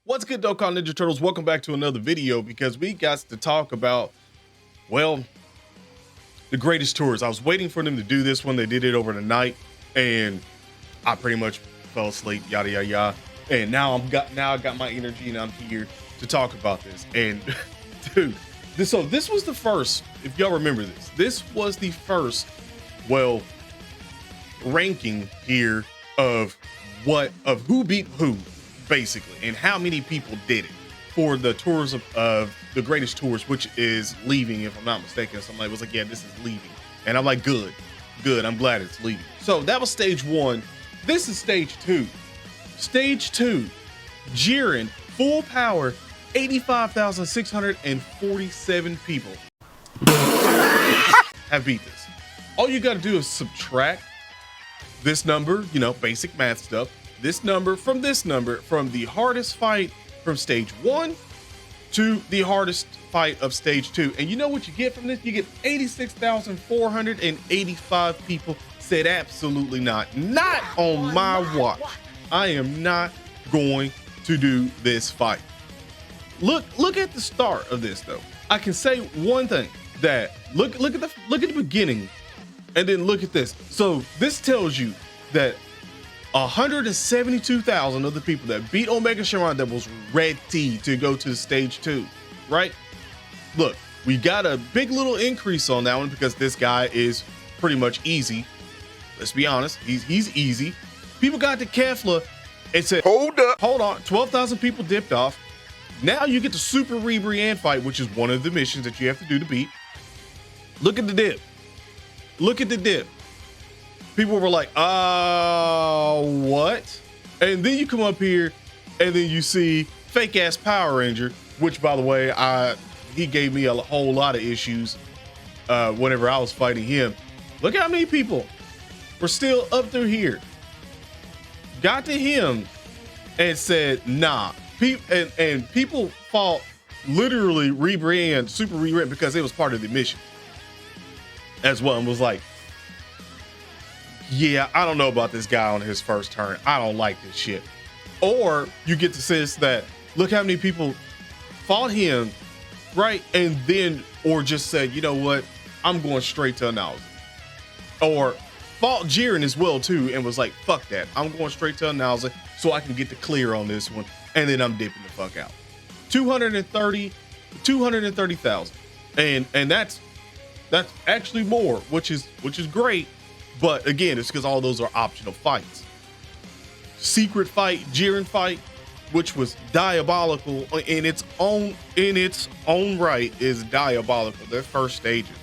What's good, Dokkan Ninja Turtles? Welcome back to another video because we got to talk about, well, the greatest tours. I was waiting for them to do this one. They did it over the night and I pretty much fell asleep, yada, yada, yada. And now I got my energy and I'm here to talk about this. And dude, this was the first, if y'all remember this was the first, well, ranking here of who beat who, basically, and how many people did it for the tours of the greatest tours, which is leaving, if I'm not mistaken. Somebody was like, yeah, this is leaving, and I'm like, good, I'm glad it's leaving. So that was stage one. This is stage two. Stage two, Jiren, full power, 85,647 people have beat this. All you got to do is subtract this number, you know, basic math stuff, this number, from the hardest fight from stage one to the hardest fight of stage two. And you know what you get from this? You get 86,485 people said absolutely not. Not on my watch. I am not going to do this fight. Look at the start of this though. I can say one thing, that look at the beginning and then look at this. So this tells you that 172,000 of the people that beat Omega Shenron that was ready to go to stage two, right? Look, we got a big little increase on that one because this guy is pretty much easy. Let's be honest, he's easy. People got to Kefla and said, hold on, 12,000 people dipped off. Now you get the Super Re-Brienne fight, which is one of the missions that you have to do to beat. Look at the dip. Look at the dip. People were like, what? And then you come up here and then you see fake ass Power Ranger, which by the way, he gave me a whole lot of issues whenever I was fighting him. Look how many people were still up through here. Got to him and said, nah. And people fought literally Re-Brienne, Super Re-Brienne, because it was part of the mission as well, and was like, yeah, I don't know about this guy on his first turn. I don't like this shit. Or you get the sense that, look how many people fought him, right? And then, or just said, you know what? I'm going straight to analysis. Or fought Jiren as well too, and was like, fuck that. I'm going straight to analysis so I can get the clear on this one. And then I'm dipping the fuck out. 230,000. And that's actually more, which is great. But again, it's because all those are optional fights. Secret fight, Jiren fight, which was diabolical in its own right, is diabolical. Their first stage is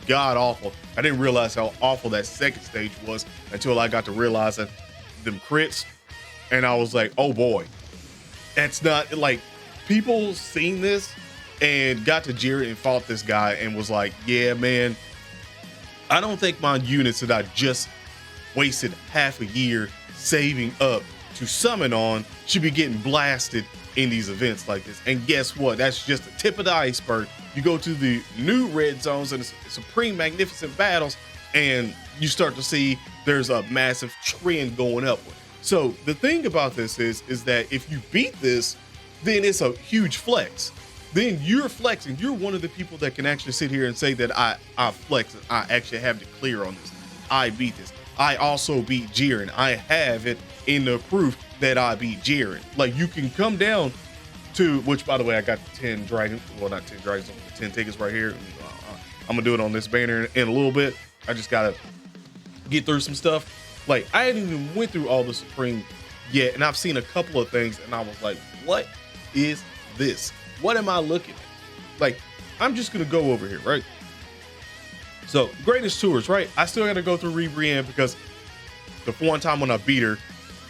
god awful. I didn't realize how awful that second stage was until I got to realize that them crits, and I was like, oh boy, that's not like, people seen this and got to Jiren and fought this guy and was like, yeah, man, I don't think my units that I just wasted half a year saving up to summon on should be getting blasted in these events like this. And guess what? That's just the tip of the iceberg. You go to the new red zones and supreme magnificent battles, and you start to see there's a massive trend going upward. So the thing about this is that if you beat this, then it's a huge flex. Then you're flexing. You're one of the people that can actually sit here and say that I flex. I actually have the clear on this. I beat this. I also beat Jiren. I have it in the proof that I beat Jiren. Like, you can come down to, which by the way, I got 10 dragons. Well, not 10 dragons, 10 tickets right here. I'm gonna do it on this banner in a little bit. I just gotta get through some stuff. Like, I hadn't even went through all the Supreme yet, and I've seen a couple of things, and I was like, what is this? What am I looking at? Like, I'm just gonna go over here, right? So, greatest tours, right? I still gotta go through Re-Brienne because the one time when I beat her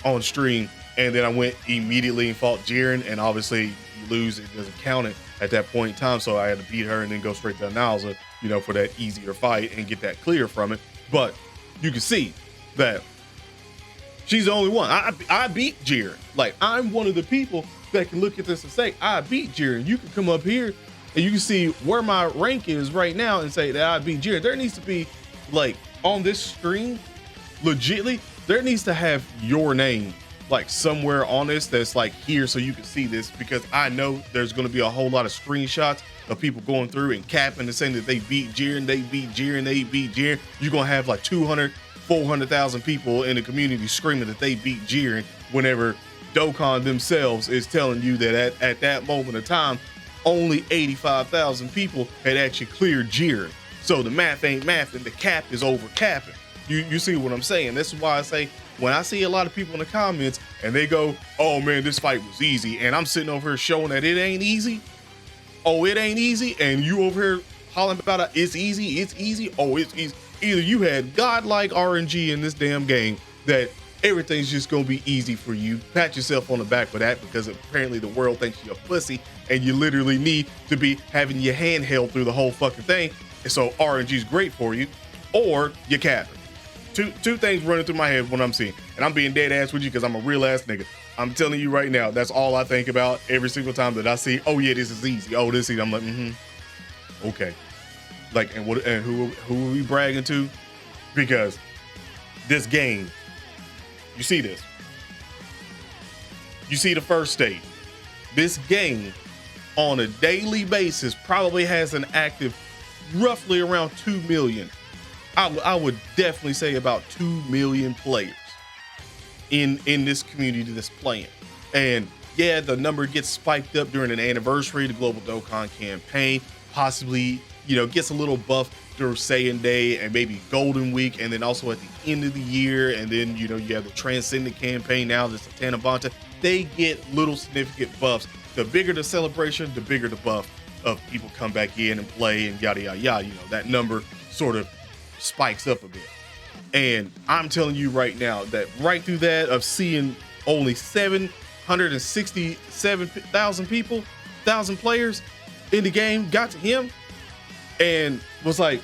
on stream, and then I went immediately and fought Jiren, and obviously you lose, it doesn't count it at that point in time, so I had to beat her and then go straight to Analysis, you know, for that easier fight and get that clear from it. But you can see that she's the only one. I beat Jiren. Like, I'm one of the people that can look at this and say, I beat Jiren. You can come up here and you can see where my rank is right now and say that I beat Jiren. There needs to be, like, on this screen, legitly, there needs to have your name like somewhere on this that's like here so you can see this, because I know there's going to be a whole lot of screenshots of people going through and capping and saying that they beat Jiren, they beat Jiren, they beat Jiren. You're going to have like 200, 400,000 people in the community screaming that they beat Jiren whenever Dokkan themselves is telling you that at that moment of time, only 85,000 people had actually cleared Jiren. So the math ain't math and the cap is over capping. You see what I'm saying? This is why I say, when I see a lot of people in the comments and they go, oh man, this fight was easy, and I'm sitting over here showing that it ain't easy. Oh, it ain't easy. And you over here hollering about it, it's easy, it's easy. Oh, it's easy. Either you had godlike RNG in this damn game that everything's just gonna be easy for you. Pat yourself on the back for that, because apparently the world thinks you're a pussy and you literally need to be having your hand held through the whole fucking thing. And so RNG is great for you, or you're capping. Two things running through my head when I'm seeing, and I'm being dead ass with you because I'm a real ass nigga. I'm telling you right now, that's all I think about every single time that I see, oh yeah, this is easy. Oh, this is easy. I'm like, okay. Like, and who are we bragging to? Because this game, you see this. You see the first stage. This game on a daily basis probably has an active roughly around 2 million. I would definitely say about 2 million players in this community that's playing. And yeah, the number gets spiked up during an anniversary, the Global Dokkan campaign, possibly, you know, gets a little buff through Saiyan Day and maybe Golden Week, and then also at the end of the year, and then, you know, you have the Transcendent campaign now, the Satana Banta. They get little significant buffs. The bigger the celebration, the bigger the buff of people come back in and play and yada yada yada. You know, that number sort of spikes up a bit. And I'm telling you right now that right through that of seeing only 767,000 people, 1,000 players in the game got to him and was like,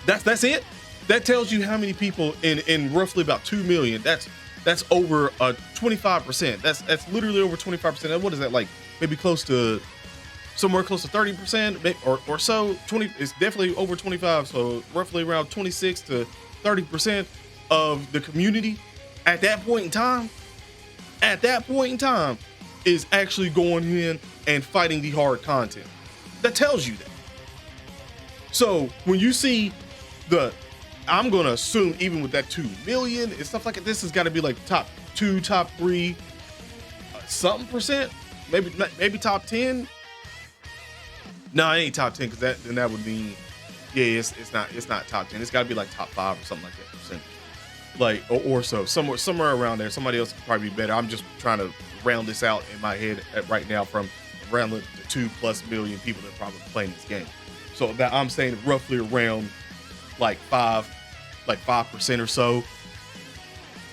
that's it. That tells you how many people in roughly about 2 million. That's over 25%. That's literally over 25%. What is that, like maybe close to somewhere close to 30% or so. 20, it's definitely over 25, so roughly around 26 to 30% of the community at that point in time is actually going in and fighting the hard content. That tells you that. So when you see I'm gonna assume even with that 2 million and stuff like that, this has got to be like top 2, top 3, something percent, maybe top 10. No, it ain't top 10, because that would mean, yeah, it's not top 10. It's got to be like top 5 or something like that percentage, like or so somewhere around there. Somebody else could probably be better. I'm just trying to round this out in my head right now from around the 2+ million people that are probably playing this game. So that I'm saying roughly around like 5% or so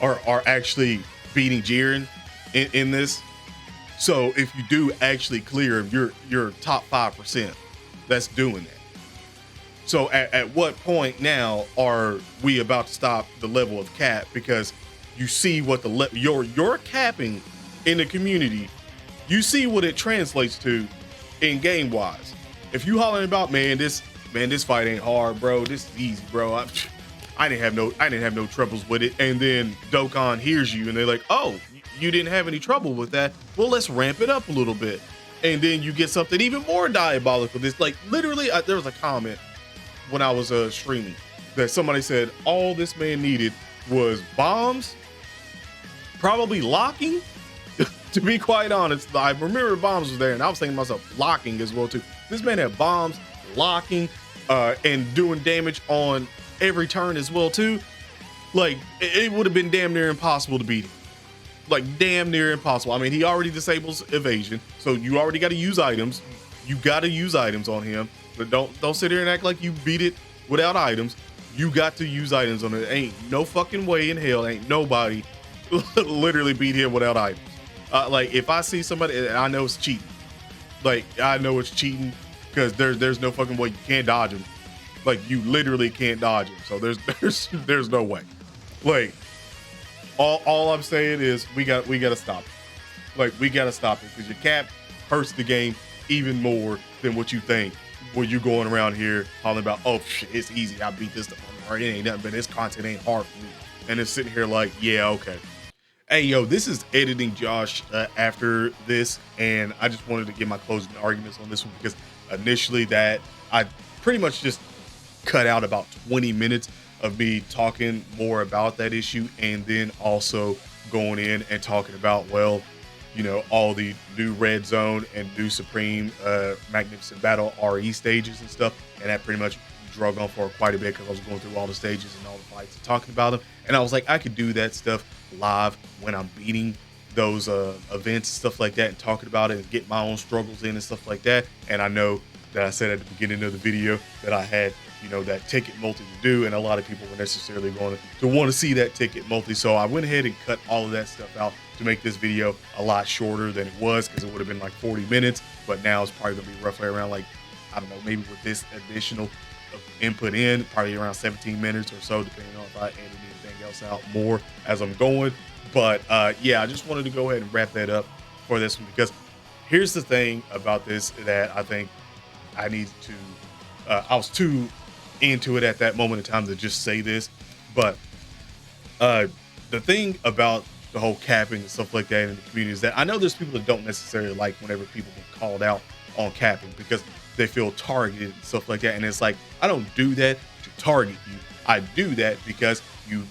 are actually beating Jiren in this. So if you do actually clear your top 5%, that's doing that. So at what point now are we about to stop the level of cap? Because you see what your capping in the community, you see what it translates to in game wise. If you hollering about, man, this fight ain't hard, bro. This is easy, bro. I didn't have no troubles with it. And then Dokkan hears you and they're like, oh, you didn't have any trouble with that. Well, let's ramp it up a little bit. And then you get something even more diabolical. This, like, literally, there was a comment when I was streaming that somebody said all this man needed was bombs, probably locking. To be quite honest, I remember bombs was there, and I was thinking to myself, locking as well too. This man had bombs, locking, and doing damage on every turn as well too. Like, it would have been damn near impossible to beat him. Like, damn near impossible. I mean, he already disables evasion, so you already got to use items. You got to use items on him, but don't sit here and act like you beat it without items. You got to use items on it. Ain't no fucking way in hell, ain't nobody literally beat him without items. Like, if I see somebody, I know it's cheating. Like, I know it's cheating because there's no fucking way you can't dodge him. Like, you literally can't dodge him. So there's no way. Like, all I'm saying is we got to stop it. Like, we got to stop it, because your cap hurts the game even more than what you think when you going around here hollering about, oh shit, it's easy, I beat this stuff. It ain't nothing, but this content ain't hard for me. And it's sitting here like, yeah, okay. Hey, yo, this is editing Josh after this, and I just wanted to get my closing arguments on this one because initially that I pretty much just cut out about 20 minutes of me talking more about that issue, and then also going in and talking about, well, you know, all the new Red Zone and new Supreme Magnificent Battle RE stages and stuff, and that pretty much drug on for quite a bit because I was going through all the stages and all the fights and talking about them, and I was like, I could do that stuff live when I'm beating those events and stuff like that, and talking about it and get my own struggles in and stuff like that. And I know that I said at the beginning of the video that I had, you know, that ticket multi to do, and a lot of people were necessarily going to want to see that ticket multi, so I went ahead and cut all of that stuff out to make this video a lot shorter than it was, because it would have been like 40 minutes, but now it's probably gonna be roughly around, like, I don't know, maybe with this additional input in, probably around 17 minutes or so, depending on if I edit anything else out more as I'm going. But yeah, I just wanted to go ahead and wrap that up for this one, because here's the thing about this that I think I need to I was too into it at that moment in time to just say this, but the thing about the whole capping and stuff like that in the community is that I know there's people that don't necessarily like whenever people get called out on capping because they feel targeted and stuff like that. And it's like, I don't do that to target you. I do that because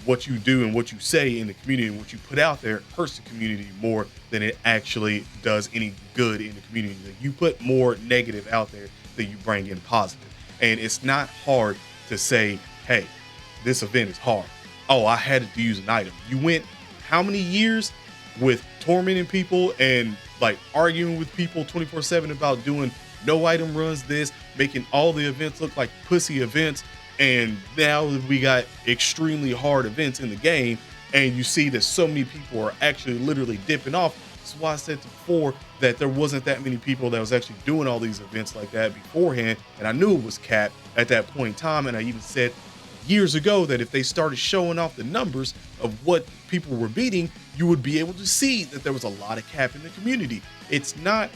what you do and what you say in the community and what you put out there hurts the community more than it actually does any good in the community. You put more negative out there than you bring in positive. And it's not hard to say, hey, this event is hard. Oh, I had to use an item. You went how many years with tormenting people and like arguing with people 24/7 about doing no item runs, this, making all the events look like pussy events, and now we got extremely hard events in the game, and you see that so many people are actually literally dipping off. That's why I said before that there wasn't that many people that was actually doing all these events like that beforehand, and I knew it was capped at that point in time. And I even said years ago that if they started showing off the numbers of what people were beating, you would be able to see that there was a lot of cap in the community. It's not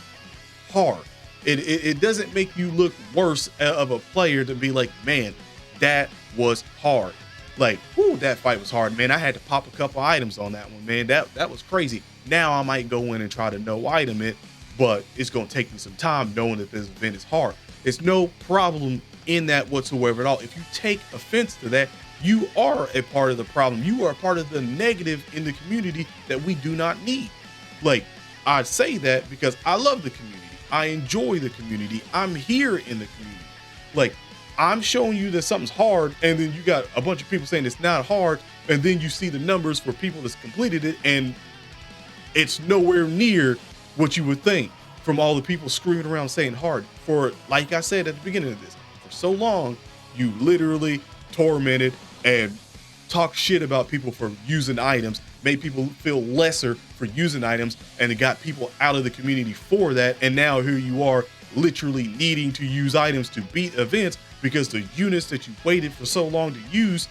hard. It doesn't make you look worse of a player to be like, man, that was hard. Like, whoo, that fight was hard, man. I had to pop a couple items on that one, man. That was crazy. Now I might go in and try to no item it, but it's gonna take me some time knowing that this event is hard. It's no problem in that whatsoever at all. If you take offense to that, you are a part of the problem. You are a part of the negative in the community that we do not need. Like, I say that because I love the community. I enjoy the community. I'm here in the community. Like, I'm showing you that something's hard, and then you got a bunch of people saying it's not hard, and then you see the numbers for people that's completed it, and it's nowhere near what you would think from all the people screaming around saying hard. For, like I said at the beginning of this, for so long, you literally tormented and talked shit about people for using items, made people feel lesser for using items, and it got people out of the community for that. And now here you are literally needing to use items to beat events because the units that you waited for so long to use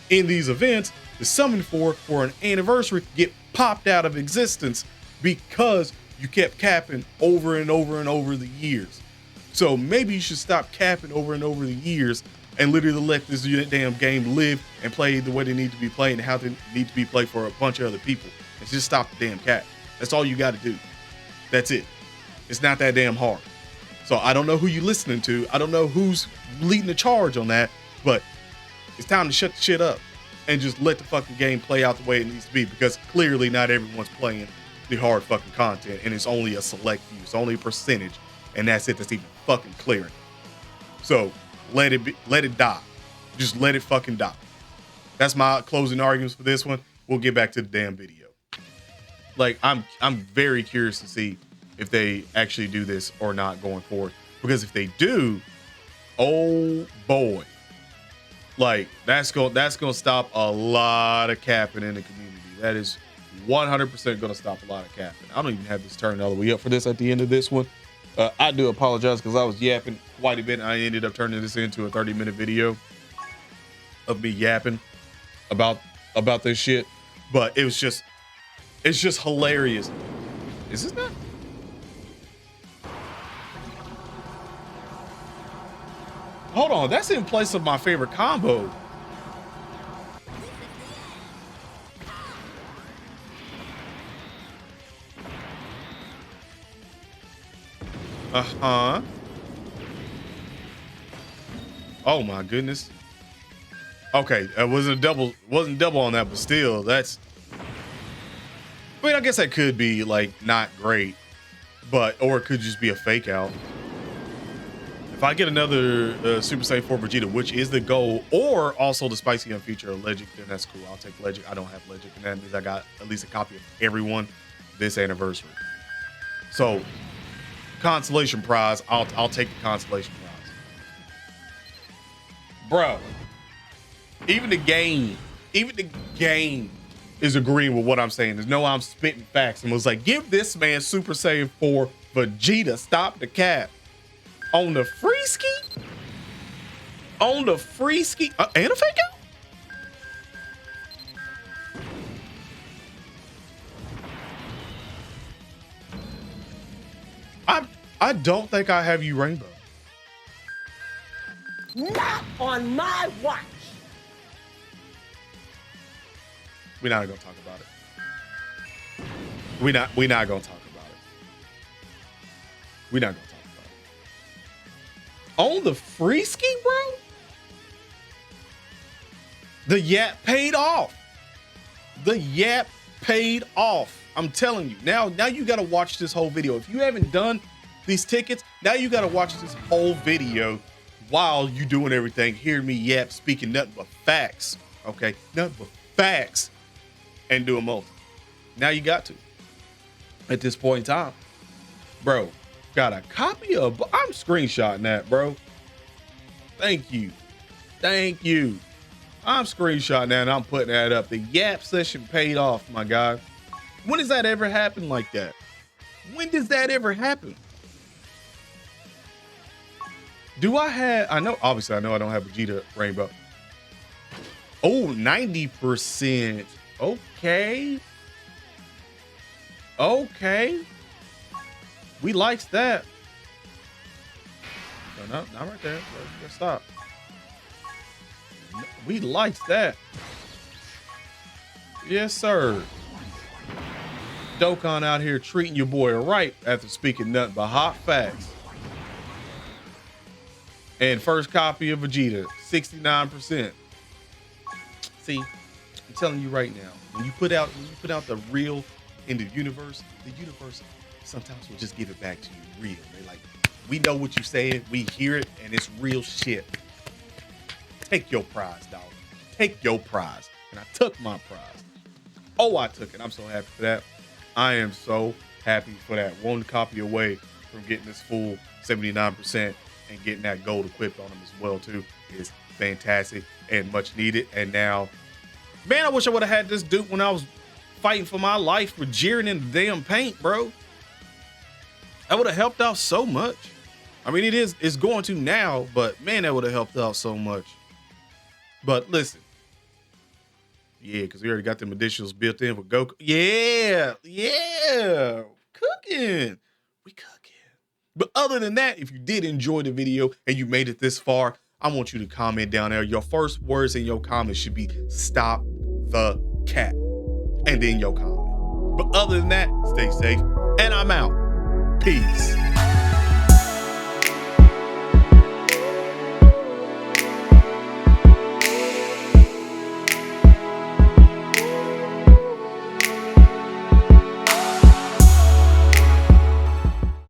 in these events, the summon for an anniversary, get popped out of existence because you kept capping over and over and over the years. So maybe you should stop capping over and over the years and literally let this damn game live and play the way they need to be played and how they need to be played for a bunch of other people. And just stop the damn cap. That's all you got to do. That's it. It's not that damn hard. So I don't know who you're listening to. I don't know who's leading the charge on that, but it's time to shut the shit up and just let the fucking game play out the way it needs to be, because clearly not everyone's playing the hard fucking content, and it's only a select few. It's only a percentage, and that's it. That's even fucking clearing. So let it die. Just let it fucking die. That's my closing arguments for this one. We'll get back to the damn video. Like, I'm very curious to see if they actually do this or not going forward, because if they do, oh boy, like that's gonna stop a lot of capping in the community. That is 100% gonna stop a lot of capping. I don't even have this turned all the way up for this at the end of this one. I do apologize because I was yapping quite a bit, and I ended up turning this into a 30-minute video of me yapping about this shit. But it's just hilarious. Is this not? Hold on, that's in place of my favorite combo. Uh-huh. Oh my goodness. Okay, it wasn't double on that, but still, that's, I mean, I guess that could be like not great, but, or it could just be a fake out. If I get another Super Saiyan 4 Vegeta, which is the goal, or also the Spicy Young feature of Legic, then that's cool. I'll take Legic. I don't have Legic, and that means I got at least a copy of everyone this anniversary. So, consolation prize, I'll take the consolation prize. Bro, even the game is agreeing with what I'm saying. There's no, I'm spitting facts, and was like, give this man Super Saiyan 4 Vegeta, stop the cap. On the free ski? On the free ski? And a fake out? I don't think I have you Rainbow. Not on my watch. We're not gonna talk about it. We're not gonna talk about it. We're not gonna talk about it. On the free ski, bro? The yap paid off. The yap paid off. I'm telling you. Now you gotta watch this whole video. If you haven't done these tickets, now you gotta watch this whole video while you doing everything. Hear me yap speaking nothing but facts. Okay? Nothing but facts. And do a multi. Now you got to. At this point in time. Bro, got a copy of, I'm screenshotting that, bro. Thank you. Thank you. I'm screenshotting that and I'm putting that up. The yap session paid off, my guy. When does that ever happen like that? When does that ever happen? Do I have, I know, obviously I know I don't have Vegeta Rainbow. Oh, 90%. Okay. Okay. We likes that. No, not right there. Let's stop. We likes that. Yes, sir. Dokkan out here treating your boy right after speaking nothing but hot facts. And first copy of Vegeta, 69%. See, I'm telling you right now, when you put out the real in the universe sometimes will just give it back to you real. They like, we know what you're saying, we hear it, and it's real shit. Take your prize, dog. Take your prize. And I took my prize. Oh, I took it. I'm so happy for that. I am so happy for that. One copy away from getting this full 79% and getting that gold equipped on them as well too is fantastic and much needed. And now, man, I wish I would have had this dude when I was fighting for my life with Jiren in the damn paint, bro. That would have helped out so much. I mean, it's going to now, but man, that would have helped out so much. But listen, yeah, because we already got them additionals built in with Goku. Yeah, cooking. We cooking. But other than that, if you did enjoy the video and you made it this far, I want you to comment down there. Your first words in your comments should be "Stop the cap," and then your comment. But other than that, stay safe, and I'm out. Peace.